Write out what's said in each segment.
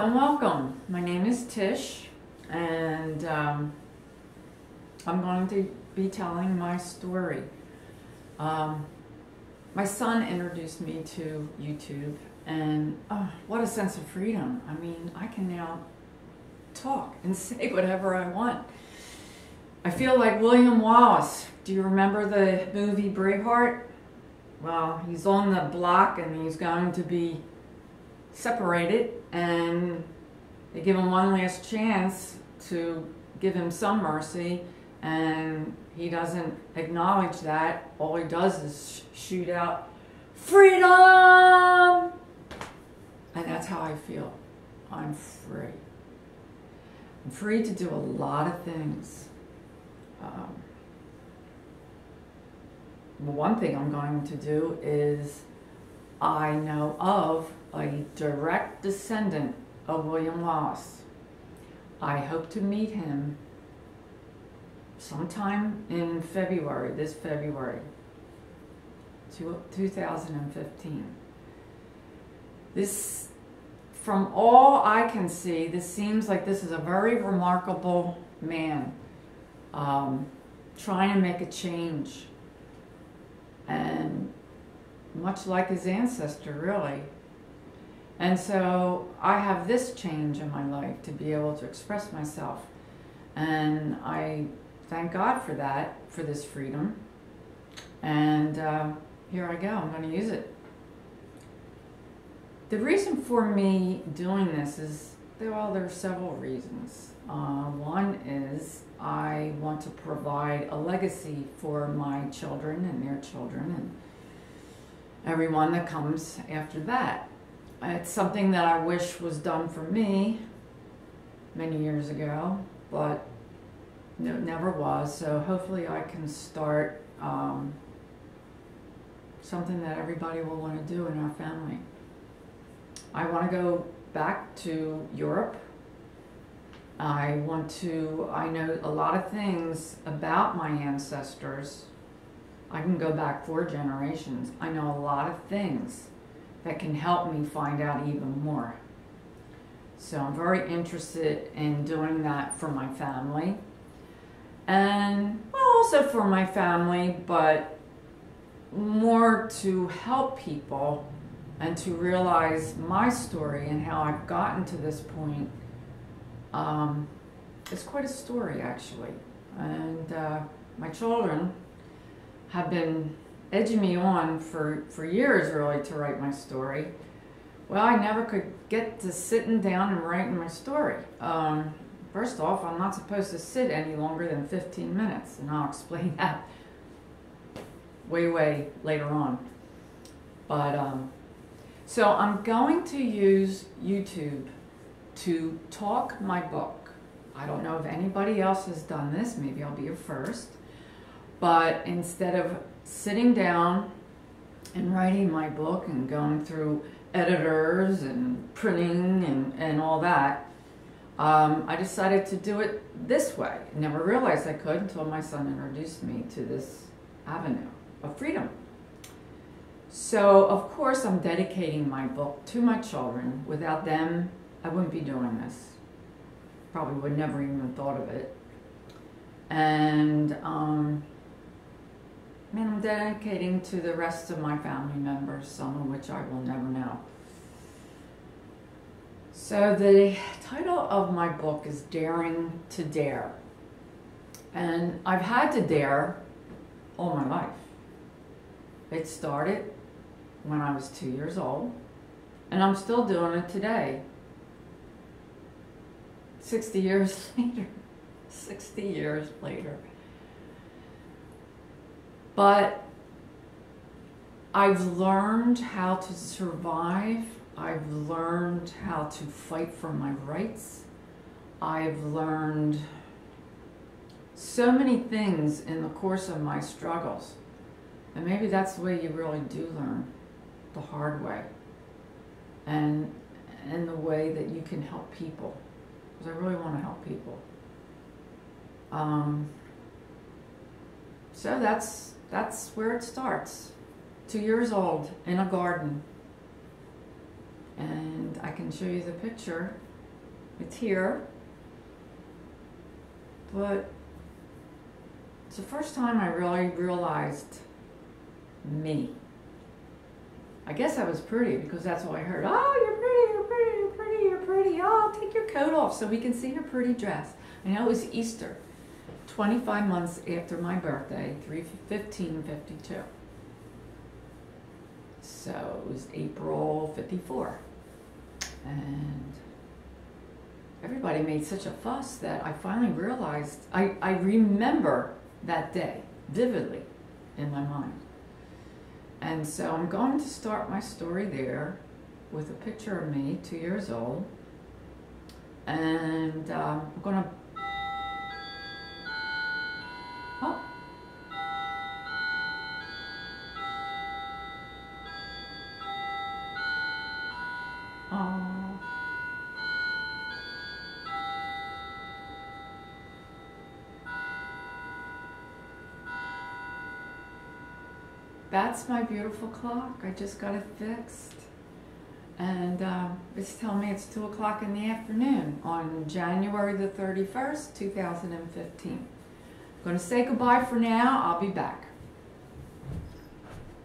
and welcome. My name is Tish, and I'm going to be telling my story. My son introduced me to YouTube, and what a sense of freedom. I mean, I can now talk and say whatever I want. I feel like William Wallace. Do you remember the movie Braveheart? Well, he's on the block and he's going to be separated, and they give him one last chance to give him some mercy, and he doesn't acknowledge that. All he does is shoot out, "Freedom!" And that's how I feel. I'm free. I'm free to do a lot of things. One thing I'm going to do is, I know of a direct descendant of William Wallace. I hope to meet him sometime in February, this February, 2015. This, from all I can see, this seems like this is a very remarkable man, trying to make a change. And much like his ancestor, really. And so I have this change in my life to be able to express myself. And I thank God for that, for this freedom. And here I go, I'm going to use it. The reason for me doing this is, well, there are several reasons. One is I want to provide a legacy for my children and their children and everyone that comes after that. It's something that I wish was done for me many years ago, but it never was. So hopefully I can start something that everybody will want to do in our family. I want to go back to Europe. I know a lot of things about my ancestors. I can go back 4 generations. I know a lot of things that can help me find out even more. So I'm very interested in doing that for my family. And well, also for my family, but more to help people and to realize my story and how I've gotten to this point. It's quite a story, actually. And my children have been edging me on for years, really, to write my story. Well, I never could get to sitting down and writing my story. First off, I'm not supposed to sit any longer than 15 minutes, and I'll explain that way later on. But so I'm going to use YouTube to talk my book. I don't know if anybody else has done this. Maybe I'll be a first. But instead of sitting down and writing my book and going through editors and printing and all that, I decided to do it this way. I never realized I could until my son introduced me to this avenue of freedom. So, of course, I'm dedicating my book to my children. Without them, I wouldn't be doing this. Probably would never even have thought of it. And man, I'm dedicating to the rest of my family members, some of which I will never know. So the title of my book is Daring to Dare. And I've had to dare all my life. It started when I was 2 years old, and I'm still doing it today. 60 years later. 60 years later. But I've learned how to survive. I've learned how to fight for my rights. I've learned so many things in the course of my struggles. And maybe that's the way you really do learn, the hard way. And the way that you can help people. Because I really want to help people. So that's where it starts. 2 years old in a garden. And I can show you the picture It's here. But it's the first time I really realized me. I guess I was pretty because that's all I heard. Oh, you're pretty, you're pretty, you're pretty, you're pretty. Oh, take your coat off so we can see your pretty dress. I know it was Easter, 25 months after my birthday, 3/15/52. So it was April 54. And everybody made such a fuss that I finally realized, I remember that day vividly in my mind. And so I'm going to start my story there with a picture of me, 2 years old. And I'm going to... Oh. Oh. That's my beautiful clock. I just got it fixed. And it's telling me it's 2 o'clock in the afternoon on January the 31st, 2015. I'm going to say goodbye for now. I'll be back.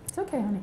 It's okay, honey.